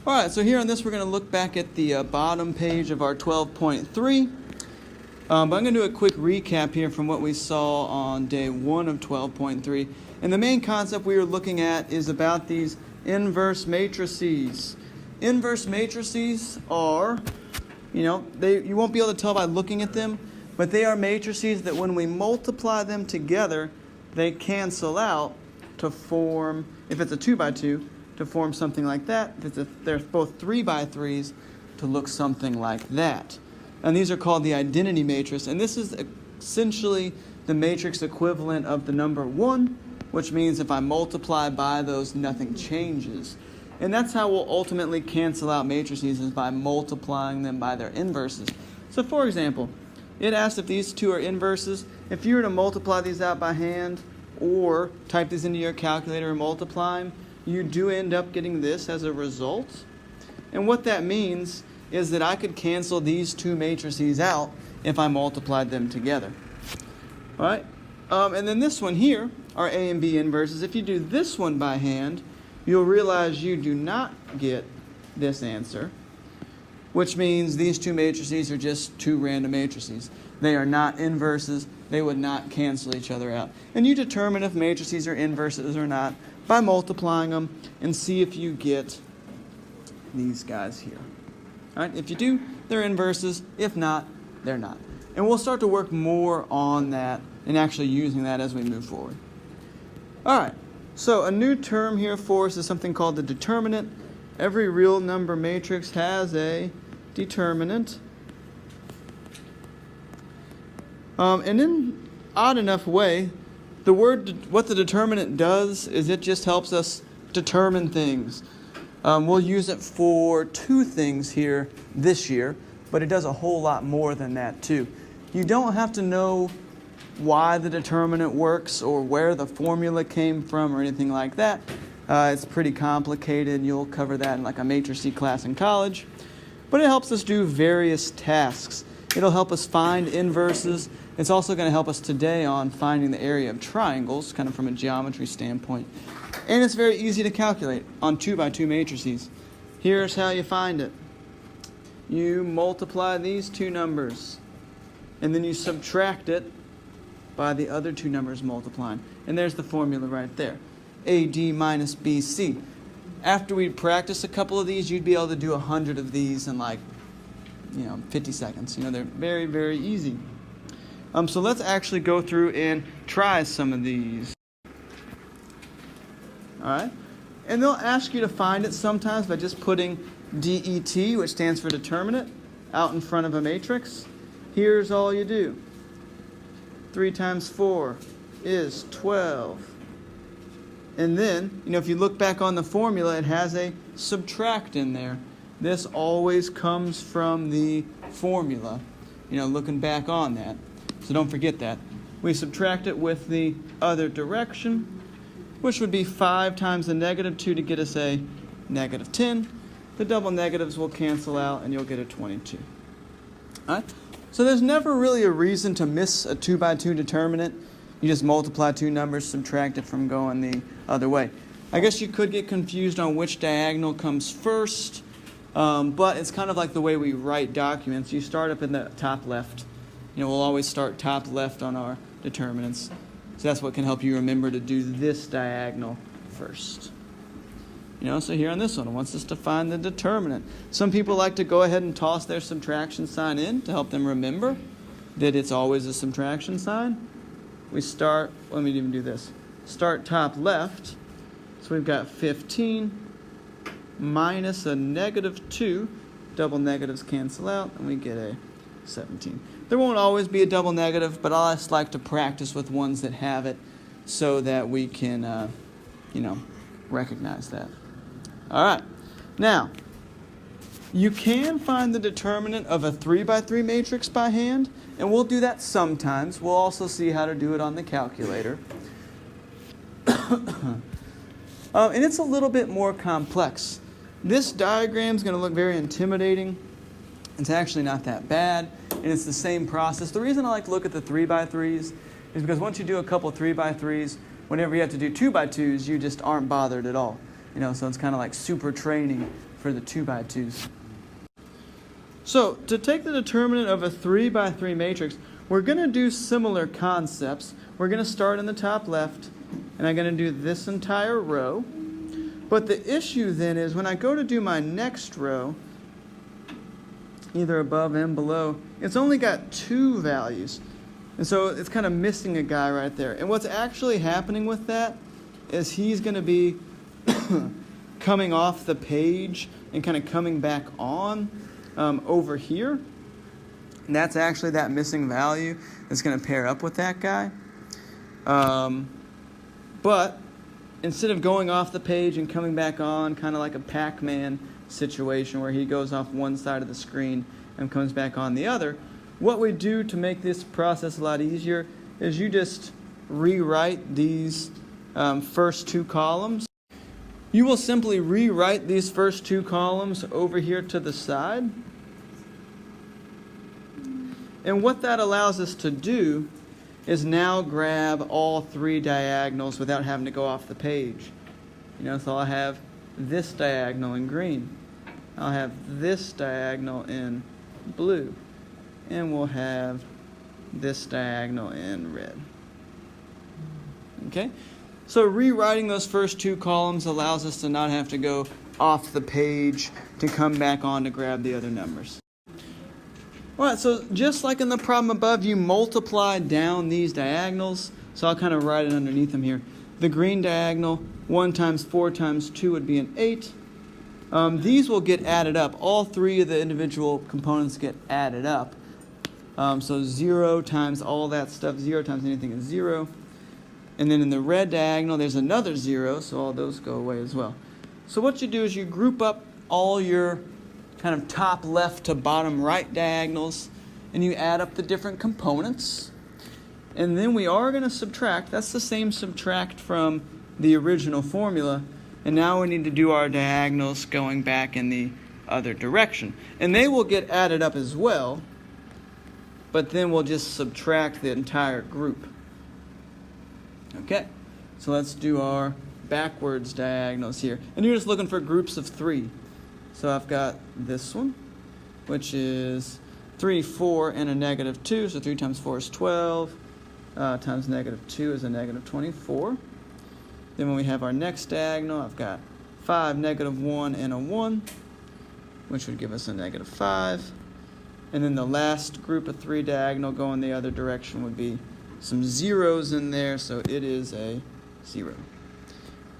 All right, so here on this, we're going to look back at the bottom page of our 12.3. But I'm going to do a quick recap here from what we saw on day 1 of 12.3. And the main concept we were looking at is about these inverse matrices. Inverse matrices are, you won't be able to tell by looking at them, but they are matrices that when we multiply them together, they cancel out to form, if it's a 2 by 2, to form something like that. If they're both 3 by 3s, to look something like that. And these are called the identity matrix. And this is essentially the matrix equivalent of the number 1, which means if I multiply by those, nothing changes. And that's how we'll ultimately cancel out matrices, is by multiplying them by their inverses. So for example, it asks if these two are inverses. If you were to multiply these out by hand or type these into your calculator and multiply them, you do end up getting this as a result. And what that means is that I could cancel these two matrices out if I multiplied them together. All right? And then this one here, our A and B inverses. If you do this one by hand, you'll realize you do not get this answer, which means these two matrices are just two random matrices. They are not inverses. They would not cancel each other out. And you determine if matrices are inverses or not by multiplying them and see if you get these guys here. All right? If you do, they're inverses. If not, they're not. And we'll start to work more on that and actually using that as we move forward. All right. So a new term here for us is something called the determinant. Every real number matrix has a determinant. And in odd enough way, what the determinant does is it just helps us determine things. We'll use it for two things here this year, but it does a whole lot more than that too. You don't have to know why the determinant works or where the formula came from or anything like that. It's pretty complicated. You'll cover that in like a matrices class in college. But it helps us do various tasks. It'll help us find inverses. It's also going to help us today on finding the area of triangles, kind of from a geometry standpoint. And it's very easy to calculate on 2 by 2 matrices. Here's how you find it. You multiply these two numbers, and then you subtract it by the other two numbers multiplying. And there's the formula right there. AD minus BC. After we practice a couple of these, you'd be able to do 100 of these in 50 seconds. They're very, very easy. So let's actually go through and try some of these. All right. And they'll ask you to find it sometimes by just putting DET, which stands for determinant, out in front of a matrix. Here's all you do. 3 times 4 is 12. And then, if you look back on the formula, it has a subtract in there. This always comes from the formula, looking back on that. So don't forget that. We subtract it with the other direction, which would be 5 times the negative 2 to get us a negative 10. The double negatives will cancel out, and you'll get a 22. All right? So there's never really a reason to miss a 2 by 2 determinant. You just multiply two numbers, subtract it from going the other way. I guess you could get confused on which diagonal comes first, but it's kind of like the way we write documents. You start up in the top left. We'll always start top left on our determinants. So that's what can help you remember to do this diagonal first. So here on this one, it wants us to find the determinant. Some people like to go ahead and toss their subtraction sign in to help them remember that it's always a subtraction sign. We start, let me even do this. Start top left. So we've got 15 minus a negative 2. Double negatives cancel out, and we get a 17. There won't always be a double negative, but I just like to practice with ones that have it so that we can, recognize that. All right. Now, you can find the determinant of a 3 by 3 matrix by hand, and we'll do that sometimes. We'll also see how to do it on the calculator. And it's a little bit more complex. This diagram is going to look very intimidating. It's actually not that bad, and it's the same process. The reason I like to look at the 3 by 3s is because once you do a couple 3 by 3s, whenever you have to do 2 by 2s, you just aren't bothered at all. So it's kind of like super training for the 2x2s. So to take the determinant of a 3x3 matrix, we're going to do similar concepts. We're going to start in the top left, and I'm going to do this entire row. But the issue then is when I go to do my next row, either above and below, it's only got 2 values. And so it's kind of missing a guy right there. And what's actually happening with that is he's going to be coming off the page and kind of coming back on over here. And that's actually that missing value that's going to pair up with that guy. But instead of going off the page and coming back on, kind of like a Pac-Man situation where he goes off one side of the screen and comes back on the other, what we do to make this process a lot easier is you just rewrite these first 2 columns. You will simply rewrite these first 2 columns over here to the side. And what that allows us to do is now grab all 3 diagonals without having to go off the page. So I'll have this diagonal in green. I'll have this diagonal in blue. And we'll have this diagonal in red. Okay? So rewriting those first 2 columns allows us to not have to go off the page to come back on to grab the other numbers. Alright, so just like in the problem above, you multiply down these diagonals. So I'll kind of write it underneath them here. The green diagonal, 1 times 4 times 2 would be an 8. These will get added up. All 3 of the individual components get added up. So 0 times all that stuff, 0 times anything is 0. And then in the red diagonal, there's another 0, so all those go away as well. So what you do is you group up all your kind of top left to bottom right diagonals, and you add up the different components. And then we are going to subtract. That's the same subtract from the original formula. And now we need to do our diagonals going back in the other direction. And they will get added up as well, but then we'll just subtract the entire group. Okay, so let's do our backwards diagonals here. And you're just looking for groups of 3. So I've got this one, which is 3, 4, and a negative 2. So 3 times 4 is 12. Times negative 2 is a negative 24. Then when we have our next diagonal, I've got 5, negative 1, and a 1, which would give us a negative 5. And then the last group of 3 diagonal going the other direction would be some zeros in there, so it is a 0.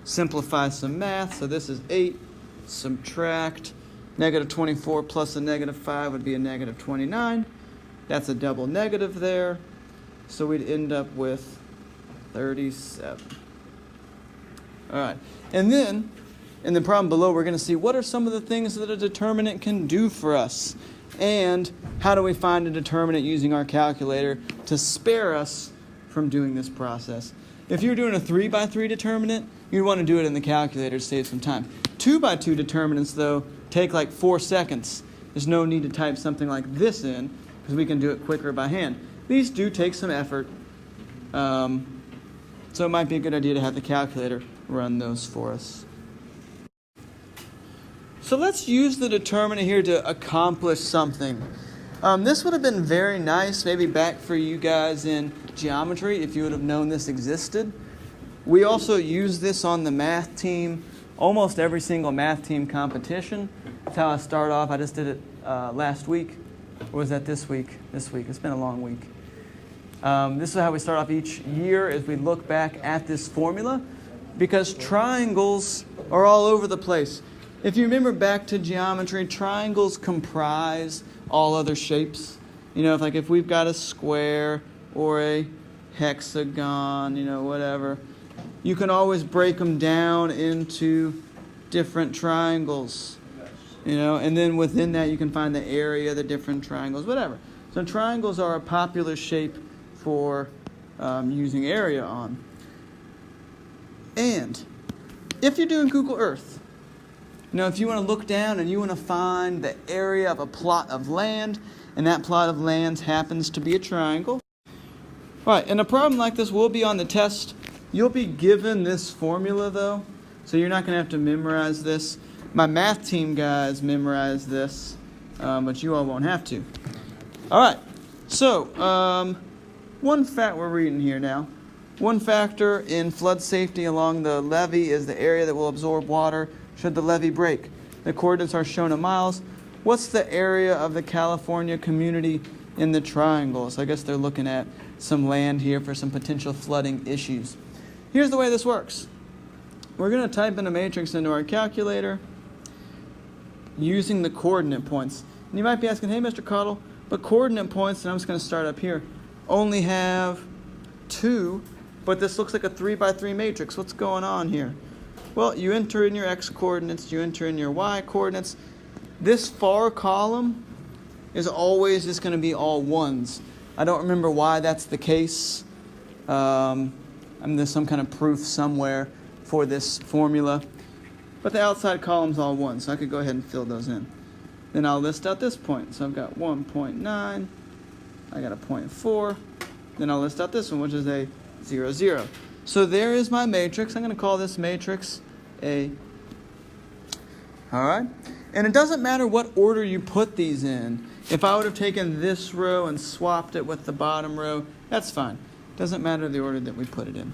Simplify some math, so this is 8. Subtract negative 24 plus a negative 5 would be a negative 29. That's a double negative there, so we'd end up with 37. All right, and then in the problem below, we're going to see what are some of the things that a determinant can do for us, and how do we find a determinant using our calculator to spare us from doing this process. If you're doing a 3x3 determinant, you'd want to do it in the calculator to save some time. 2x2 determinants, though, take like 4 seconds. There's no need to type something like this in, because we can do it quicker by hand. These do take some effort, so it might be a good idea to have the calculator run those for us. So let's use the determinant here to accomplish something. This would have been very nice, maybe back for you guys in geometry, if you would have known this existed. We also use this on the math team, almost every single math team competition. That's how I start off. I just did it last week. Or was that this week? This week. It's been a long week. This is how we start off each year as we look back at this formula, because triangles are all over the place. If you remember back to geometry, triangles comprise all other shapes. If we've got a square or a hexagon, whatever, you can always break them down into different triangles, and then within that you can find the area of the different triangles, whatever. So triangles are a popular shape for using area on. And if you're doing Google Earth, if you want to look down and you want to find the area of a plot of land, and that plot of land happens to be a triangle. All right, and a problem like this will be on the test. You'll be given this formula, though, So you're not going to have to memorize this. My math team guys memorize this, but you all won't have to. All right. So one fact we're reading here now. One factor in flood safety along the levee is the area that will absorb water should the levee break. The coordinates are shown in miles. What's the area of the California community in the triangle? So I guess they're looking at some land here for some potential flooding issues. Here's the way this works. We're going to type in a matrix into our calculator using the coordinate points. And you might be asking, hey, Mr. Cottle, but coordinate points, and I'm just going to start up here, only have 2, but this looks like a 3 by 3 matrix. What's going on here? Well, you enter in your x coordinates, you enter in your y coordinates. This far column is always just going to be all 1s. I don't remember why that's the case. There's some kind of proof somewhere for this formula. But the outside column's all 1, so I could go ahead and fill those in. Then I'll list out this point. So I've got 1.9, I got a 0.4, then I'll list out this one, which is a 0, 0. So there is my matrix. I'm going to call this matrix A. All right? And it doesn't matter what order you put these in. If I would have taken this row and swapped it with the bottom row, that's fine. Doesn't matter the order that we put it in.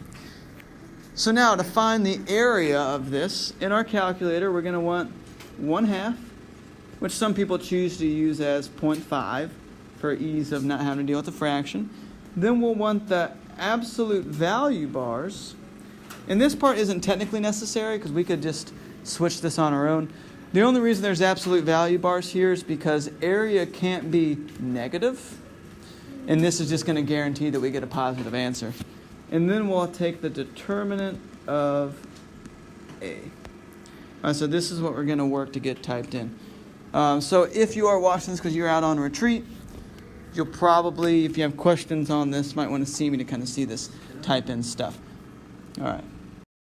So now to find the area of this, in our calculator, we're going to want 1/2, which some people choose to use as 0.5 for ease of not having to deal with the fraction. Then we'll want the absolute value bars. And this part isn't technically necessary because we could just switch this on our own. The only reason there's absolute value bars here is because area can't be negative. And this is just going to guarantee that we get a positive answer. And then we'll take the determinant of A. All right, so this is what we're going to work to get typed in. So if you are watching this because you're out on retreat, you'll probably, if you have questions on this, might want to see me to kind of see this type in stuff. All right.